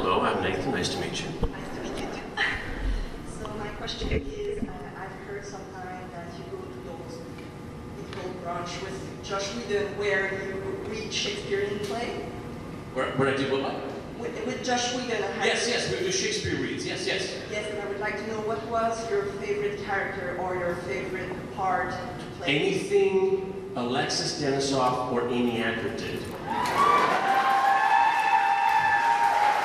Hello, I'm Nathan. Nice to meet you. Nice to meet you too. So my question is, I've heard sometime that you go to those little brunch with Josh Whedon where you read Shakespearean play. Where I do what? With Josh Whedon. Yes, we do Shakespeare reads. Yes. Yes, and I would like to know what was your favorite character or your favorite part to play? Anything Alexis Denisof or Amy Acker did.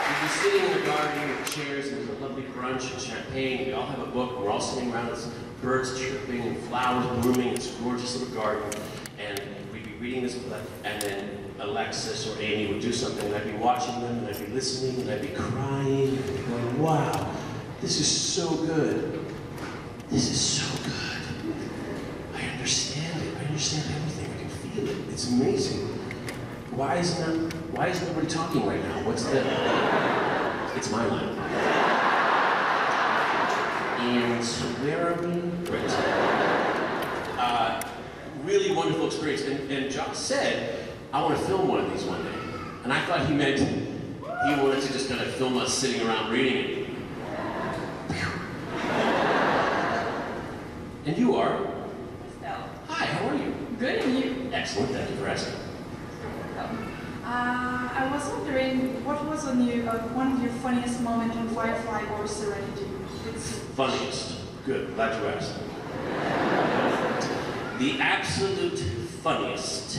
We'd be sitting in the garden with chairs and there's a lovely brunch and champagne. We all have a book. We're all sitting around. It's birds chirping and flowers blooming. It's a gorgeous little garden. And we'd be reading this book, and then Alexis or Amy would do something, and I'd be watching them, and I'd be listening, and I'd be crying, and I'd be going, wow, this is so good. This is so good. I understand it. I understand everything. I can feel it. It's amazing. Why is nobody talking right now? What's the... It's my line. And so where are we? Right. Really wonderful experience. And Josh said, I want to film one of these one day. And I thought he meant he wanted to just kind of film us sitting around reading it. And you are? Estelle. Hi, how are you? Good, and you? Excellent, thank you for asking. I was wondering, what was one of your funniest moments on Firefly or Serenity? Funniest. Good, glad you asked. The absolute funniest.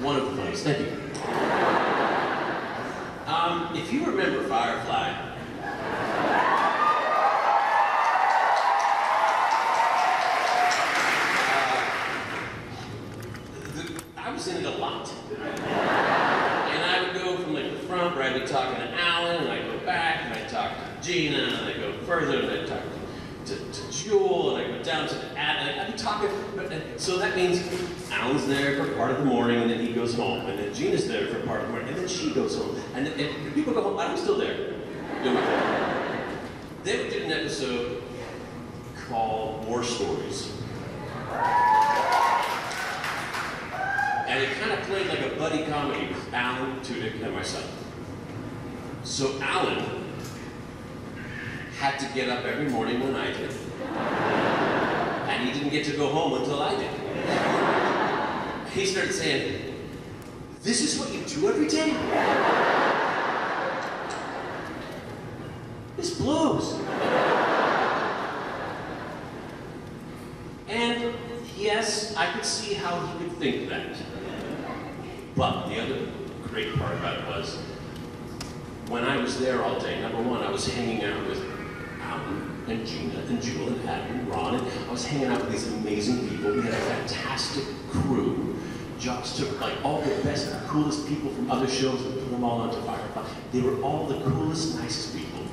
One of the funniest, thank you. If you remember Firefly, I was in it a lot. And I would go from like the front where I'd be talking to Alan, and I'd go back, and I'd talk to Gina, and I'd go further, and I'd talk to Jewel, and I'd go down to the ad, and I'd be talking, so that means Alan's there for part of the morning, and then he goes home, and then Gina's there for part of the morning, and then she goes home, and people go home, I'm still there. Doing my thing. They did an episode called War Stories. And it kind of played like a buddy comedy with Alan, Tudyk, and myself. So Alan had to get up every morning when I did. And he didn't get to go home until I did. He started saying, this is what you do every day? This blows. And yes, I could see how he could think that. But the other great part about it was, when I was there all day, number one, I was hanging out with Alan and Gina and Jewel and Adam and Ron, and I was hanging out with these amazing people. We had a fantastic crew. Josh took like all the best and coolest people from other shows and put them all onto Firefly. They were all the coolest, nicest people.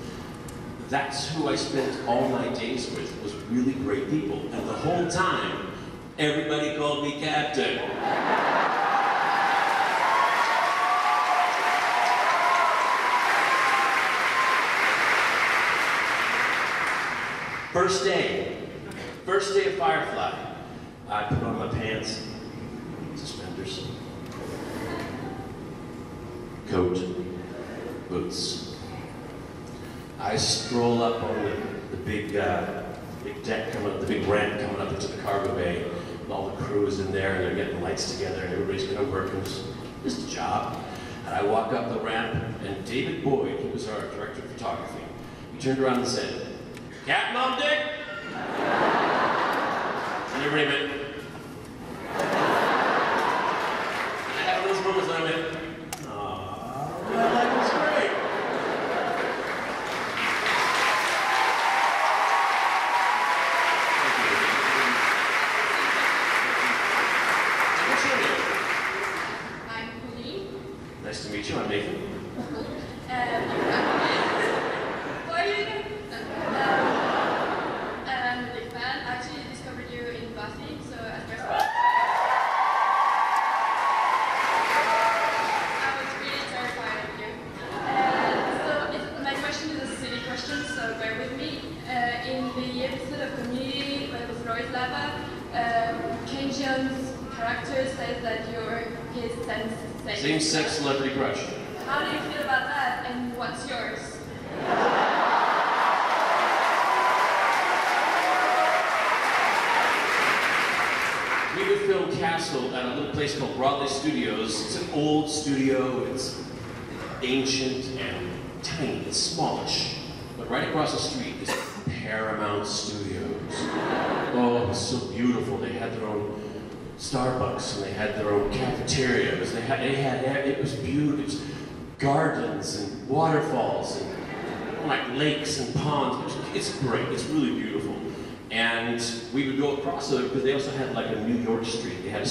That's who I spent all my days with, was really great people. And the whole time, everybody called me Captain. First day of Firefly, I put on my pants, suspenders, coat, boots. I stroll up on the big deck coming up, the big ramp coming up into the cargo bay. All the crew is in there and they're getting the lights together and everybody's kind of working. It's just a job. And I walk up the ramp and David Boyd, he was our director of photography, he turned around and said, Captain Mom Dick? And everybody went. And I had those moments when I went, aww, that was great. What's your name? I'm Pauline. Nice to meet you, I'm Nathan. Why are you here? I'm a big fan. I actually discovered you in Buffy, so at first I was really terrified of you. So my question is a silly question, so bear with me. In the episode of Community, where it was Roy's Lava, Kenjian's character says that you're his same-sex. Same-sex celebrity crush. How do you feel about that, and what's yours? We would film Castle at a little place called Broadway Studios. It's an old studio, it's ancient and tiny, it's smallish. But right across the street is Paramount Studios. Oh, it was so beautiful. They had their own Starbucks and they had their own cafeterias. It was beautiful. It was gardens and waterfalls and like lakes and ponds. It's great. It's really beautiful. And we would go across it because they also had like a New York street. They had a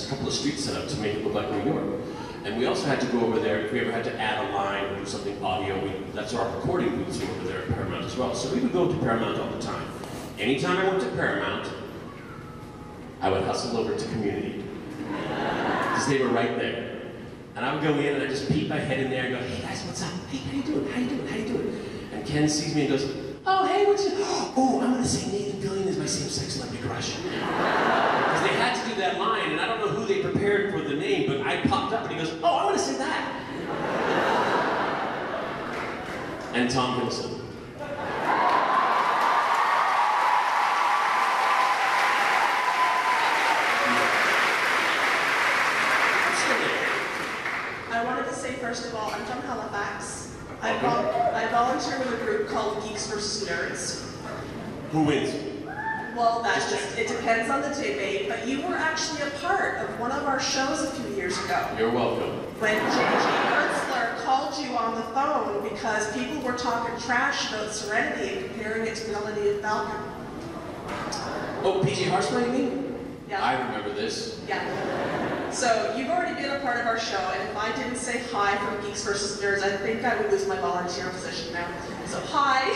couple of streets set up to make it look like New York. And we also had to go over there if we ever had to add a line or do something audio. That's our recording booths over there at Paramount as well. So we would go to Paramount all the time. Anytime I went to Paramount, I would hustle over to Community because they were right there. And I would go in and I'd just peek my head in there and go, "Hey guys, what's up? Hey, how you doing? How you doing? How you doing?" And Ken sees me and goes, "Oh, hey, what's your..." "Oh, I'm gonna say Nathan Fillion is my same-sex celebrity crush." Because they had to do that line, and I don't know who they prepared for the name, but I popped up and he goes, "Oh, I'm gonna say that." And Tom Hiddleston. I wanted to say, first of all, I'm from Halifax. I volunteer with a group called Geeks vs. Nerds. Who wins? Well, it depends on the debate, but you were actually a part of one of our shows a few years ago. You're welcome. When J.J. Hertzler called you on the phone because people were talking trash about Serenity and comparing it to the Millennium Falcon. Oh, P.J. Hartsman, you mean? Yeah. I remember this. Yeah. So you've already been a part of our show, and if I didn't say hi from Geeks vs. Nerds, I think I would lose my volunteer position now. So hi.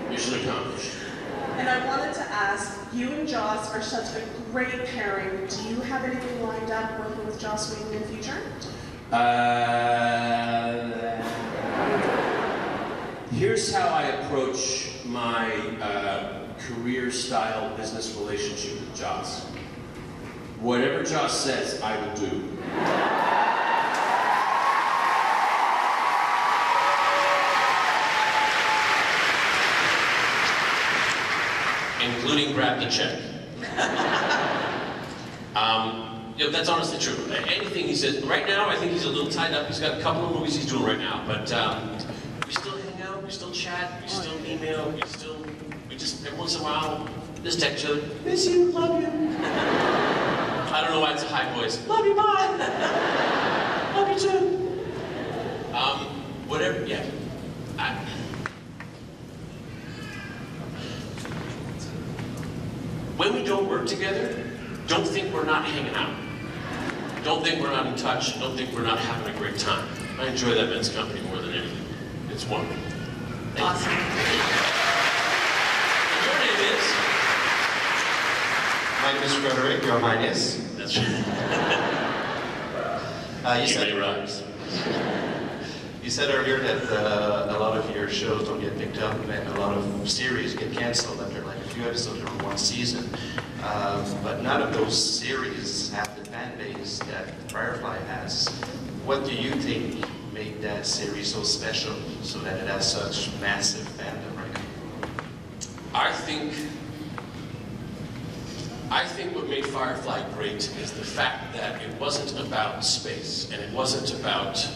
Mission accomplished. And I wanted to ask, you and Joss are such a great pairing. Do you have anything lined up working with Joss Whedon in the future? Here's how I approach my career-style business relationship with Joss. Whatever Joss says, I will do. Including grab the check. That's honestly true. Anything he says, right now I think he's a little tied up. He's got a couple of movies he's doing right now, but we still hang out, we still chat, we still email, we just, every once in a while, just text each other, "Miss you, love you." I don't know why it's a high voice. "Love you, bye." "Love you too." Whatever, yeah. When we don't work together, don't think we're not hanging out. Don't think we're not in touch. Don't think we're not having a great time. I enjoy that men's company more than anything. It's wonderful. Awesome. And your name is? My name is Frederick. Your Highness. That's right. You said earlier that a lot of your shows don't get picked up and a lot of series get canceled after like a few episodes or one season. But none of those series have the fan base that Firefly has. What do you think made that series so special so that it has such massive fandom right now? I think what made Firefly great is the fact that it wasn't about space and it wasn't about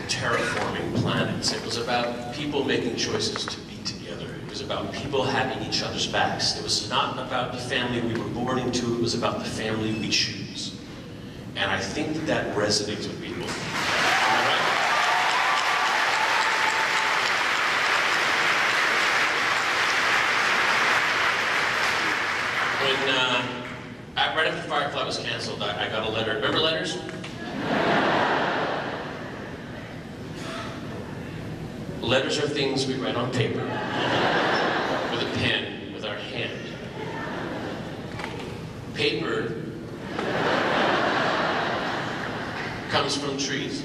terraforming planets. It was about people making choices to be together. It was about people having each other's backs. It was not about the family we were born into, it was about the family we choose. And I think that resonates with people. Am I right? Right after Firefly was canceled, I got a letter. Remember letters? Letters are things we write on paper, with a pen, with our hand. Paper comes from trees.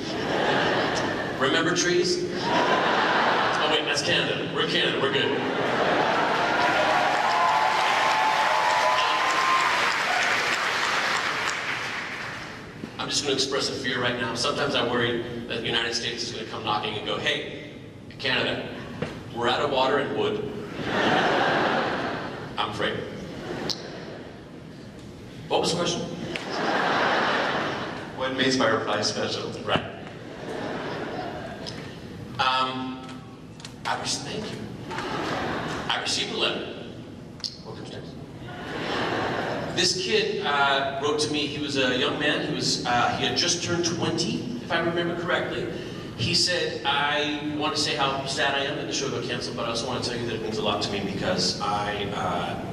Remember trees? Oh wait, that's Canada. We're Canada, we're good. I'm just going to express a fear right now. Sometimes I worry that the United States is going to come knocking and go, hey, Canada, we're out of water and wood. I'm afraid. What was the question? When makes Firefly special? Right. Thank you. I received a letter. What comes next? This kid wrote to me. He was a young man. He had just turned 20, if I remember correctly. He said, I want to say how sad I am that the show got canceled, but I also want to tell you that it means a lot to me because I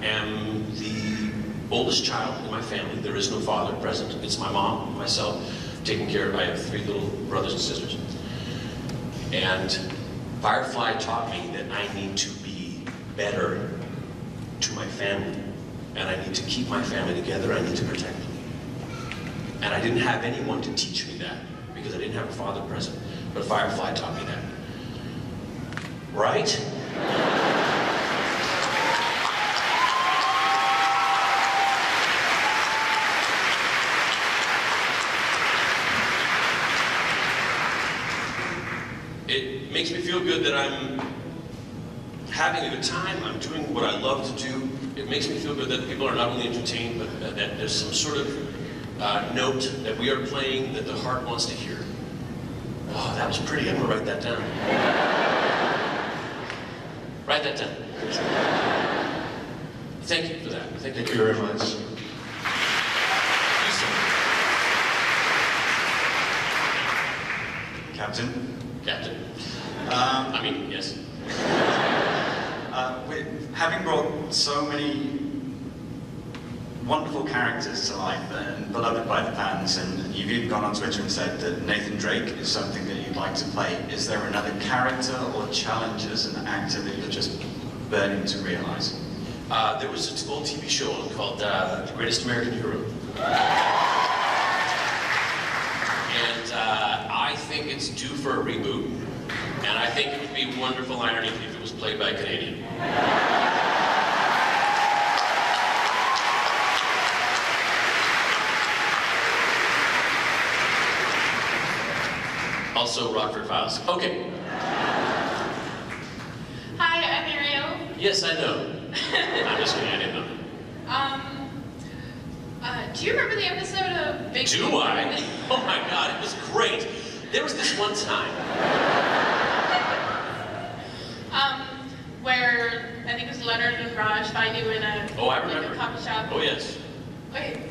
am the oldest child in my family. There is no father present. It's my mom and myself taking care of. I have 3 little brothers and sisters. And Firefly taught me that I need to be better to my family. And I need to keep my family together. I need to protect them. And I didn't have anyone to teach me that because I didn't have a father present. But Firefly taught me that. Right? It makes me feel good that I'm having a good time. I'm doing what I love to do. It makes me feel good that people are not only entertained, but that there's some sort of note that we are playing that the heart wants to hear. Oh, that was pretty. I'm going to write that down. Write that down. Thank you for that. Thank you very much. Captain? Captain. Yes. Having brought so many wonderful characters to life and beloved by the fans, and you've even gone on Twitter and said that Nathan Drake is something that you'd like to play. Is there another character or challenge as an actor that you're just burning to realize? There was an old TV show called The Greatest American Hero. And I think it's due for a reboot. And I think it would be wonderful irony if it was played by a Canadian. Also, Rockford Files. Okay. Hi, I'm Ariel. Yes, I know. I'm just kidding, I didn't know. Do you remember the episode of Big Do I? Oh my God, it was great. There was this one time. Where I think it was Leonard and Raj find you in a, a coffee shop. Oh yes. Okay.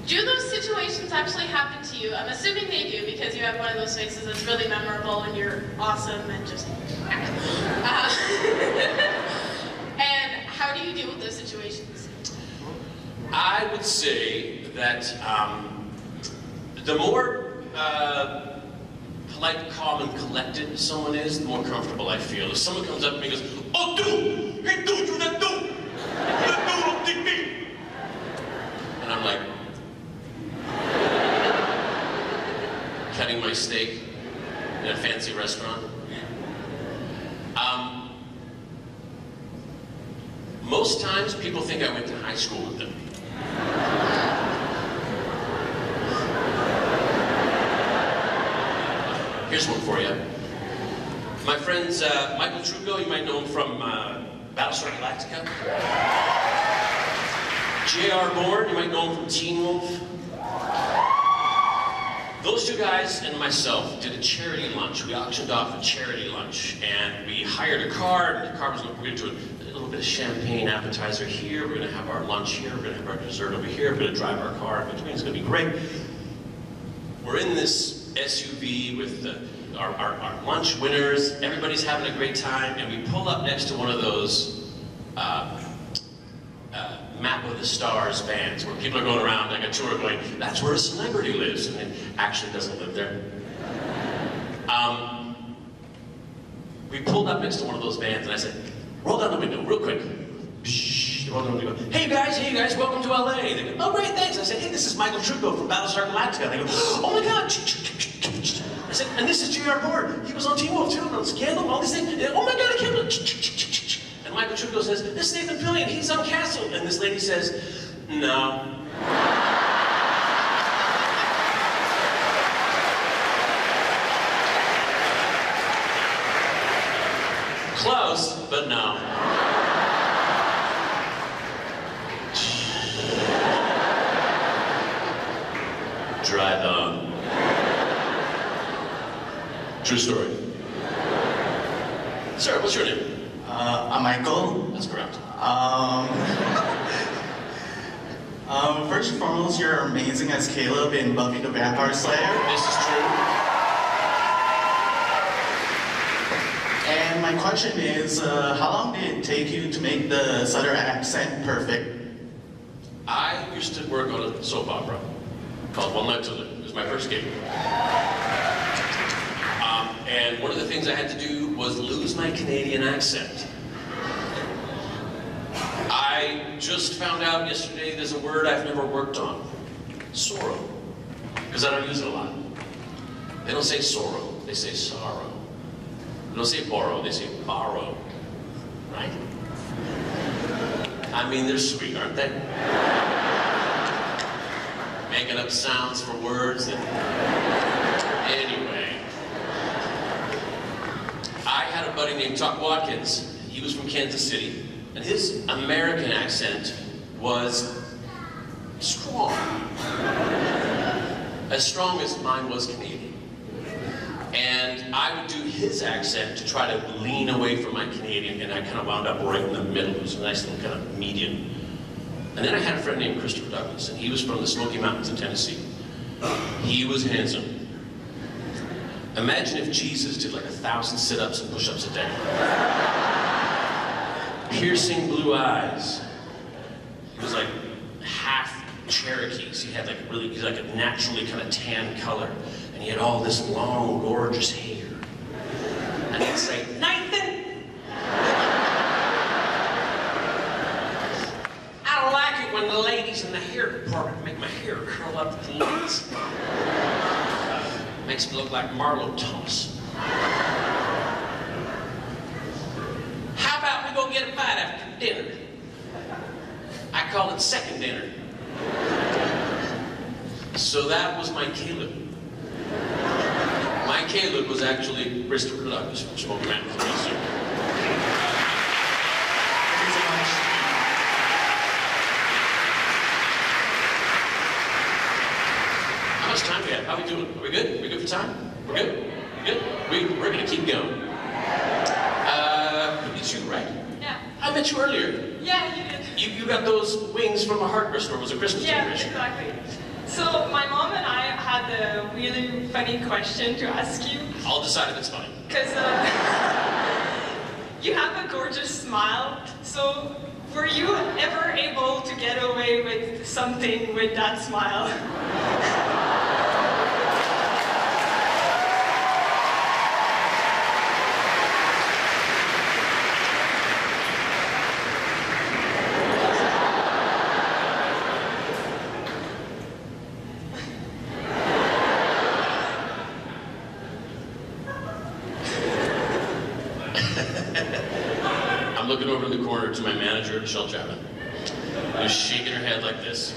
Do those situations actually happen to you? I'm assuming they do because you have one of those faces that's really memorable and you're awesome and just. And how do you deal with those situations? I would say that the more polite, calm, and collected someone is, the more comfortable I feel. If someone comes up to me and goes, "Oh, dude! Hey, dude, you that dude! That dude don't think me!" And I'm like, cutting my steak in a fancy restaurant. Most times, people think I went to high school with them. Here's one for you. My friends, Michael Trucco, you might know him from Battlestar Galactica. J.R. Bourne, you might know him from Teen Wolf. Those 2 guys and myself did a charity lunch. We auctioned off a charity lunch, and we hired a car, and the car was going to do a little bit of champagne appetizer here. We're going to have our lunch here. We're going to have our dessert over here. We're going to drive our car in between. It's going to be great. We're in this SUV with our lunch winners. Everybody's having a great time, and we pull up next to one of those Map of the Stars vans where people are going around like a tour going, that's where a celebrity lives, and it actually doesn't live there. We pulled up next to one of those vans, and I said, roll down the window real quick. Roll down the window. Hey you guys, welcome to LA. They go, oh great, thanks. I said, hey, this is Michael Trucco from Battlestar Galactica. They go, oh my God. I said, and this is J.R. Bourne. He was on Teen Wolf too, and on Scandal, all these things. And, oh my God, I can't believe. And Michael Trucco says, this is Nathan Fillion, he's on Castle. And this lady says, no. Close, but no. Dry thumb. True story. Sir, what's your name? I'm Michael. That's correct. First and foremost, you're amazing as Caleb in Buffy the Vampire Slayer. This is true. And my question is, how long did it take you to make the Southern accent perfect? I used to work on a soap opera called One Night to Live. It was my first gig. And one of the things I had to do was lose my Canadian accent. I just found out yesterday there's a word I've never worked on. Sorrow. Because I don't use it a lot. They don't say sorrow, they say sorrow. They don't say borrow, they say borrow. Right? I mean, they're sweet, aren't they? Making up sounds for words and... Anyway. I had a buddy named Tuck Watkins. He was from Kansas City. And his American accent was strong. As strong as mine was Canadian. And I would do his accent to try to lean away from my Canadian, and I kind of wound up right in the middle. It was a nice little kind of median. And then I had a friend named Christopher Douglas, and he was from the Smoky Mountains of Tennessee. He was handsome. Imagine if Jesus did like 1,000 sit-ups and push-ups a day. Piercing blue eyes. He was like half Cherokee, so he had like really, he's like a naturally kind of tan color. And he had all this long, gorgeous hair. And he'd say, Nathan! I don't like it when the ladies in the hair department make my hair curl up at the ends. Makes me look like Marlo Thomas. How about we go get a bite after dinner? I call it second dinner. So that was my Caleb. My Caleb was actually Christopher Douglas from Smoky Mountains, Tennessee. Thank you so much. How much time do we have? How are we doing? Are we good? Are we good for time? We're good? We good? We're gonna keep going. It's you, right? Yeah. I met you earlier. Yeah, you did. You got those wings from a hardware store. It was a Christmas Yeah, decoration. exactly. So my mom and I had a really funny question to ask you. I'll decide if it's funny. Because you have a gorgeous smile. So were you ever able to get away with something with that smile? I'm looking over in the corner to my manager, Michelle Chapman, who's shaking her head like this.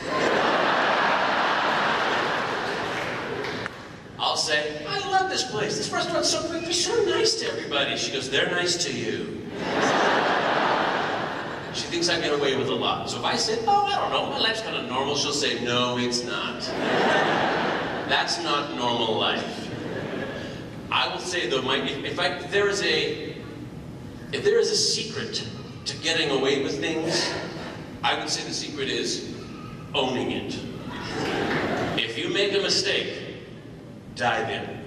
I'll say, I love this place. This restaurant's so great. They're so nice to everybody. She goes, they're nice to you. She thinks I get away with a lot. So if I say, oh, I don't know, my life's kind of normal, she'll say, no, it's not. That's not normal life. I will say though, if there is a secret to getting away with things, I would say the secret is owning it. If you make a mistake, dive in.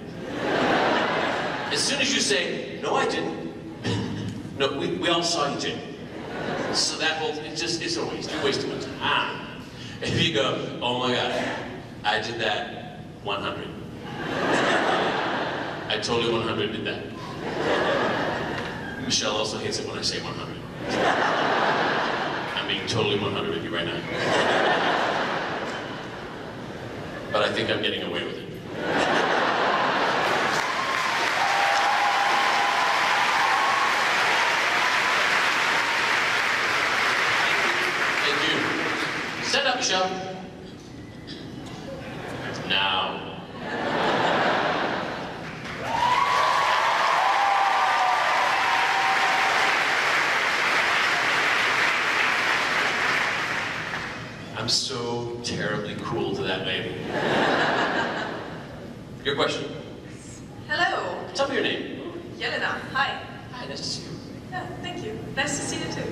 As soon as you say, no, I didn't. No, we all saw you did. So that whole, it's a waste. You're wasting my time. If you go, oh my God, I did that 100. I totally 100 did that. Michelle also hates it when I say 100. I'm being totally 100 with you right now. But I think I'm getting away with it. Thank you. Stand up, Michelle. Now. I'm so terribly cool to that lady. Your question? Hello. Tell me your name. Yelena. Hi. Hi, nice to see you. Yeah, thank you. Nice to see you too.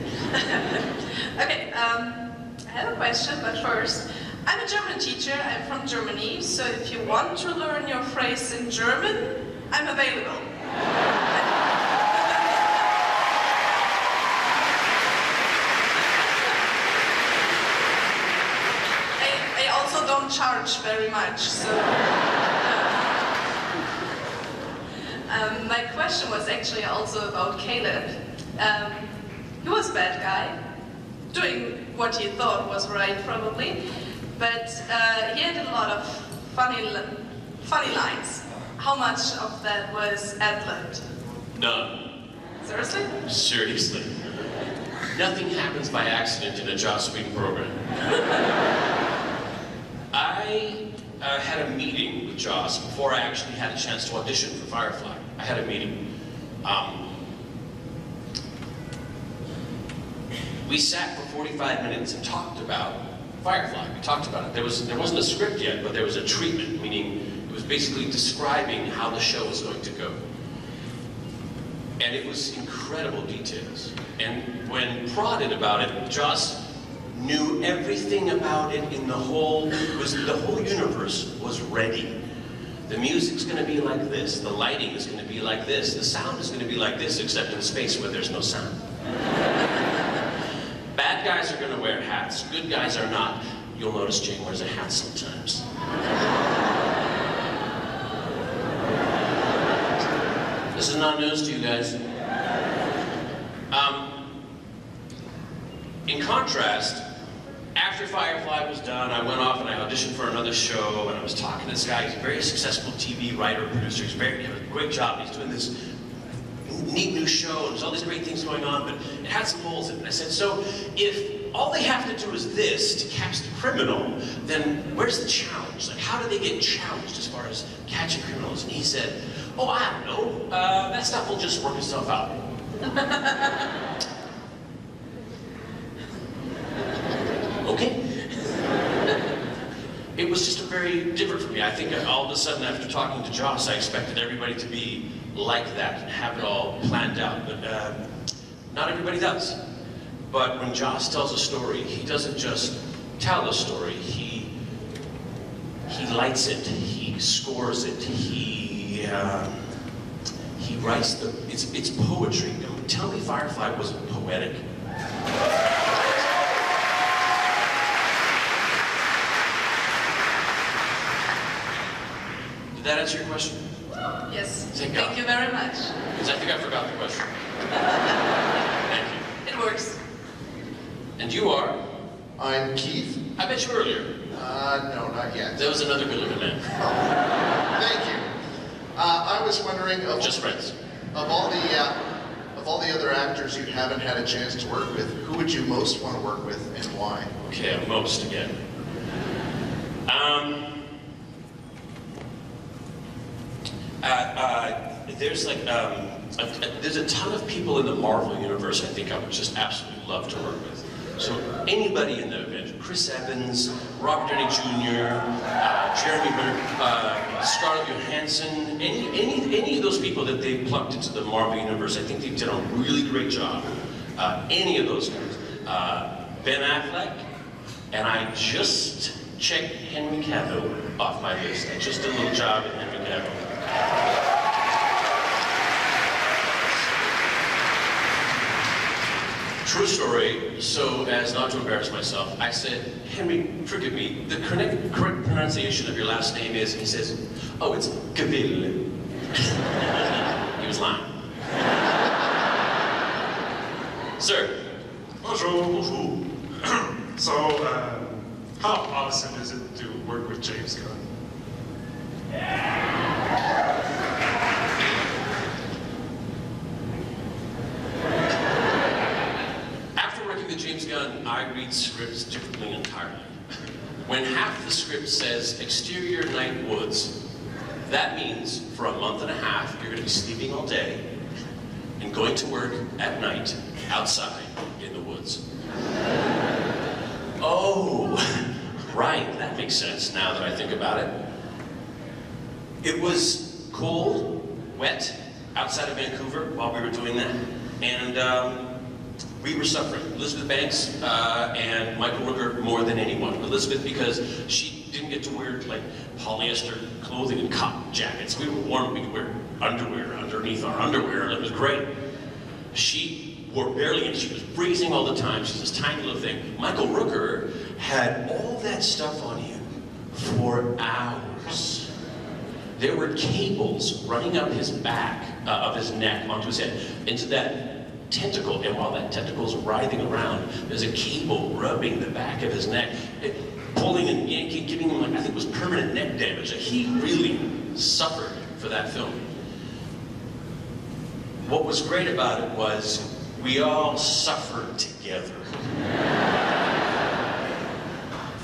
Okay, I have a question, but first, I'm a German teacher. I'm from Germany, so if you want to learn your phrase in German, I'm available. I also don't charge very much, so... my question was actually also about Caleb. He was a bad guy, doing what he thought was right probably, but he had a lot of funny lines. How much of that was ad-libbed? None. Seriously? Seriously. Nothing happens by accident in a Joss Whedon program. I had a meeting with Joss before I actually had a chance to audition for Firefly. I had a meeting. We sat for 45 minutes and talked about Firefly. We talked about it. There wasn't a script yet, but there was a treatment, meaning it was basically describing how the show was going to go. And it was incredible details. And when prodded about it, Joss knew everything about it in the whole universe was ready. The music's going to be like this, the lighting is going to be like this, the sound is going to be like this, except in space where there's no sound. Bad guys are going to wear hats, good guys are not. You'll notice Jane wears a hat sometimes. This is not news to you guys. In contrast, after Firefly was done, I went off and I auditioned for another show, and I was talking to this guy. He's a very successful TV writer, producer. He had a great job. He's doing this neat new show, and there's all these great things going on, but it had some holes in it. And I said, so if all they have to do is this to catch the criminal, then where's the challenge? Like, how do they get challenged as far as catching criminals? And he said, oh, I don't know. That stuff will just work itself out. Okay. It was just very different for me. I think all of a sudden after talking to Joss, I expected everybody to be like that and have it all planned out, but not everybody does. But when Joss tells a story, he doesn't just tell a story, he lights it, he scores it, he writes the, it's poetry. Tell me Firefly wasn't poetic. Did that answer your question? Yes. Thank God. Thank you very much. Because I think I forgot the question. Thank you. It works. And you are? I'm Keith. I met you earlier. No, not yet. That was another good-looking man. Oh, thank you. I was wondering, Just friends. Of all the other actors you haven't had a chance to work with, who would you most want to work with and why? Okay, most again. There's a ton of people in the Marvel universe I think I would just absolutely love to work with. So anybody in the event, Chris Evans, Robert Downey Jr., Jeremy Renner, Scarlett Johansson, any of those people that they plucked into the Marvel universe, I think they did a really great job. Any of those guys. Ben Affleck, and I just checked Henry Cavill off my list. I just did a little job at Henry Cavill. True story, so as not to embarrass myself, I said, Henry, forgive me, the correct pronunciation of your last name is, and he says, oh, it's Cavill. He was lying. Sir. Bonjour, bonjour. So, how awesome is it to work with James Gunn? After working with James Gunn, I read scripts differently entirely. When half the script says exterior night woods, that means for a month and a half you're going to be sleeping all day and going to work at night outside in the woods. Oh, right, that makes sense now that I think about it. It was cold, wet, outside of Vancouver while we were doing that, and we were suffering. Elizabeth Banks and Michael Rooker more than anyone. Elizabeth because she didn't get to wear like polyester clothing and cotton jackets. We were warm, we could wear underwear underneath our underwear, and it was great. She wore barely any, she was freezing all the time, she's this tiny little thing. Michael Rooker had all that stuff on him for hours. There were cables running up his back, of his neck, onto his head, into that tentacle, and while that tentacle's writhing around, there's a cable rubbing the back of his neck, pulling and yanking, giving him, like, I think it was permanent neck damage. He really suffered for that film. What was great about it was we all suffered together.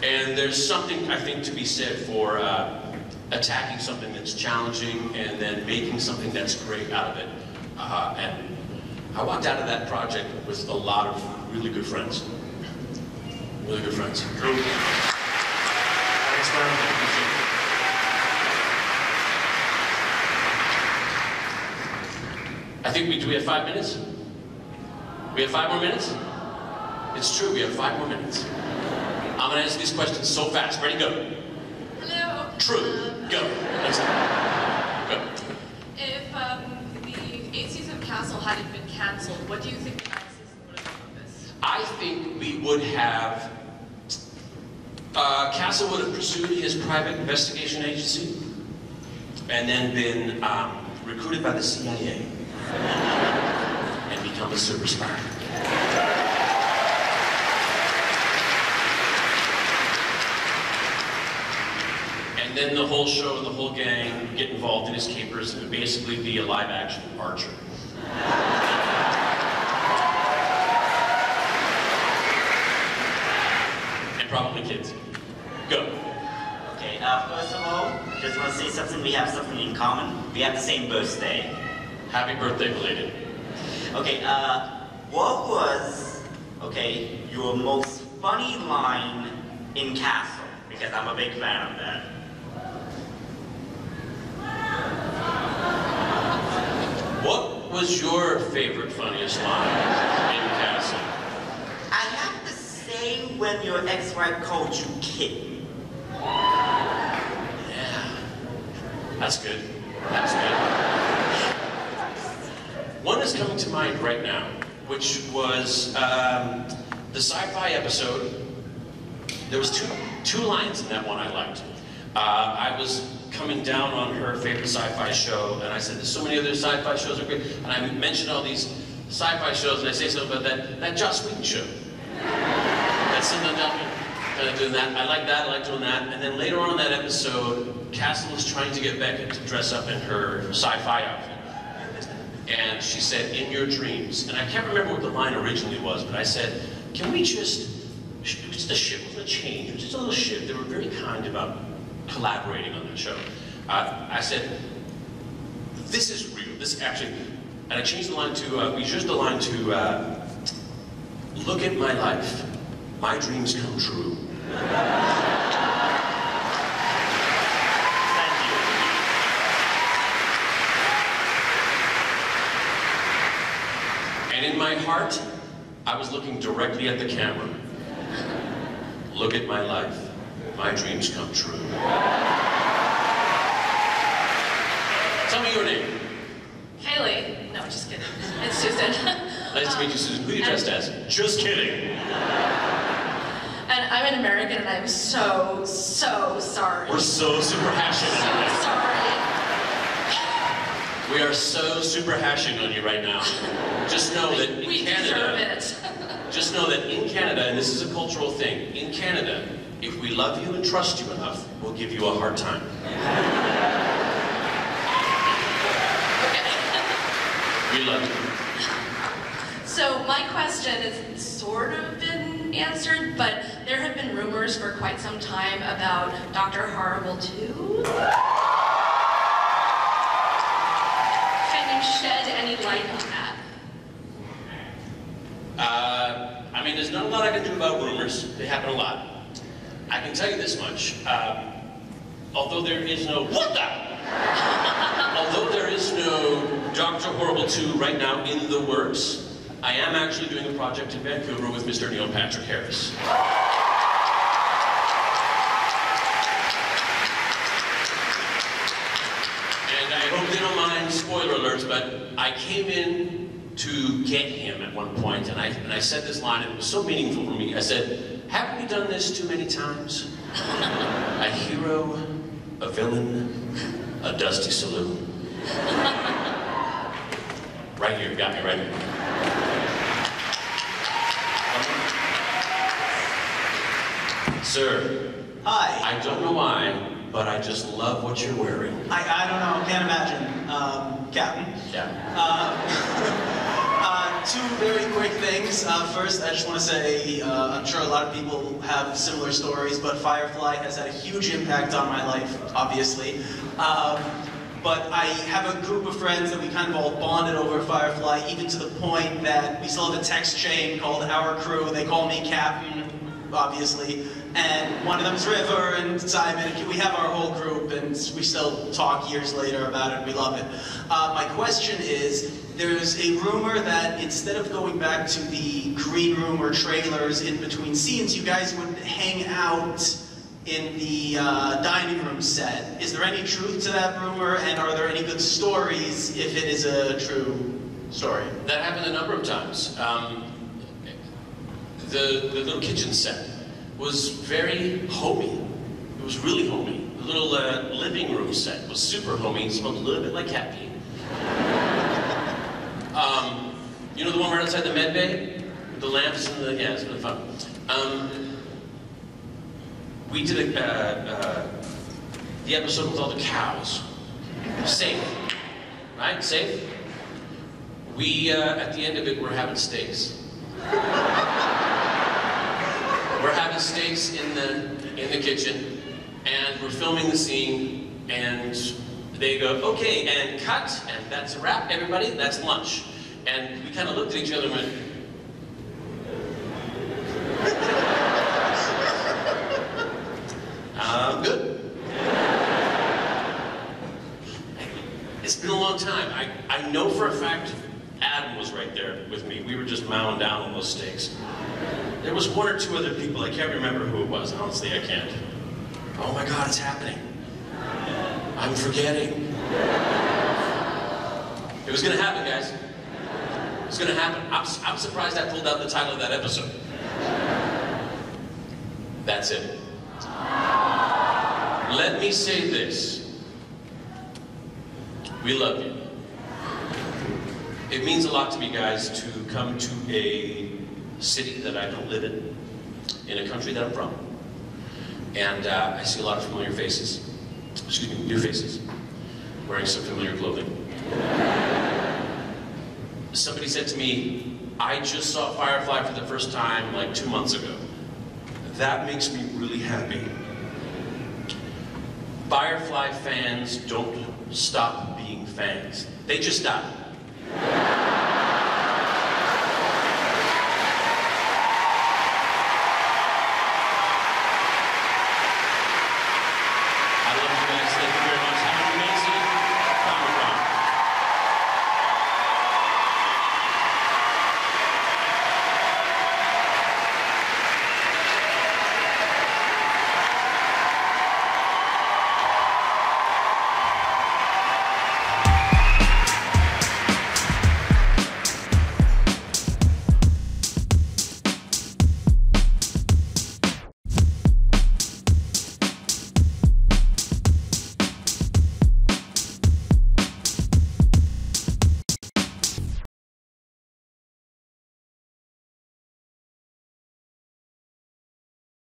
And there's something, I think, to be said for attacking something that's challenging and then making something that's great out of it. And I walked out of that project with a lot of really good friends. Really good friends. Cool. Thanks, man. I think do we have 5 minutes? We have 5 more minutes? It's true, we have 5 more minutes. I'm gonna answer these questions so fast. Ready, go. Hello. True, go. Let's go. If the 8th season of Castle hadn't been cancelled, what do you think the 9th season would have encompassed? I think we would have, Castle would have pursued his private investigation agency and then been recruited by the CIA and become a super spy. And then the whole show and the whole gang get involved in his capers and would basically be a live-action Archer. And probably kids. Go. Okay, first of all, just want to say something. We have something in common. We have the same birthday. Happy birthday, belated. Okay, what was, okay, your most funny line in Castle? Because I'm a big fan of that. What was your favorite, funniest line in Castle? I have to say when your ex-wife called you kitten. Yeah. That's good. That's good. One is coming to mind right now, which was the sci-fi episode. There was two lines in that one I liked. I was coming down on her favorite sci-fi show, and I said, there's so many other sci-fi shows are great, and I mentioned all these sci-fi shows, and I say something about that Joss Whedon show. That's something kind of doing that. I like that, I like doing that. And then later on in that episode, Castle was trying to get Becca to dress up in her sci-fi outfit. And she said, in your dreams. And I can't remember what the line originally was, but I said, can we just a shift, it wasn't a change, it was just a little shift. They were very kind about collaborating on that show. I said, this is real, this actually, and I changed the line to, we used the line to, look at my life, my dreams come true. And in my heart, I was looking directly at the camera. Look at my life, my dreams come true. Tell me your name. Haley. No, just kidding. It's Susan. Nice to meet you, Susan. Who are you dressed as? Just kidding. And I'm an American, and I'm so sorry. We're so super hashing on you. So sorry. We are so super hashing on you right now. Just know that in We Canada, deserve it. just know that in Canada, and this is a cultural thing, in Canada, if we love you and trust you enough, we'll give you a hard time. We love you. So my question is sort of been answered, but there have been rumors for quite some time about Dr. Horrible 2. Can you shed any light on that? I mean, there's not a lot I can do about rumors. They happen a lot. I can tell you this much. Although there is no... What the? Although there is no Dr. Horrible 2 right now in the works, I am actually doing a project in Vancouver with Mr. Neil Patrick Harris. And I hope they don't mind spoiler alerts, but I came in to get him at one point, and I said this line, and it was so meaningful for me. I said, haven't we done this too many times? A hero, a villain, a dusty saloon. Right here, got me right here. Sir. Hi. I don't know why, but I just love what you're wearing. I don't know, can't imagine. Captain. Yeah. Two very quick things. First, I just want to say, I'm sure a lot of people have similar stories, but Firefly has had a huge impact on my life, obviously. But I have a group of friends that we kind of all bonded over Firefly, even to the point that we still have a text chain called Our Crew. They call me Captain, obviously. And one of them's River and Simon. We have our whole group, and we still talk years later about it. We love it. My question is, there's a rumor that instead of going back to the green room or trailers in between scenes, you guys would hang out in the dining room set. Is there any truth to that rumor, and are there any good stories if it is a true story? That happened a number of times. The little kitchen set was very homey. It was really homey. The little living room set was super homey. It smelled a little bit like cat pee. You know the one right outside the med bay? With the lamps and the, yeah, it's really fun. We did the episode with all the cows. Safe, right? Safe? We, at the end of it, we're having steaks. We're having steaks in the kitchen, and we're filming the scene, and they go, okay, and cut, and that's a wrap, everybody, that's lunch. And we kind of looked at each other and went, good. It's been a long time. I know for a fact Adam was right there with me. We were just mowing down on those steaks. There was one or two other people. I can't remember who it was. Honestly, I can't. Oh my God, it's happening. I'm forgetting. It was gonna happen, guys. It was gonna happen. I'm surprised I pulled out the title of that episode. That's it. Let me say this. We love you. It means a lot to me, guys, to come to a city that I don't live in a country that I'm from. And I see a lot of familiar faces. Excuse me, new faces. Wearing some familiar clothing. Somebody said to me, I just saw Firefly for the first time like 2 months ago. That makes me really happy. Firefly fans don't stop being fans. They just stop.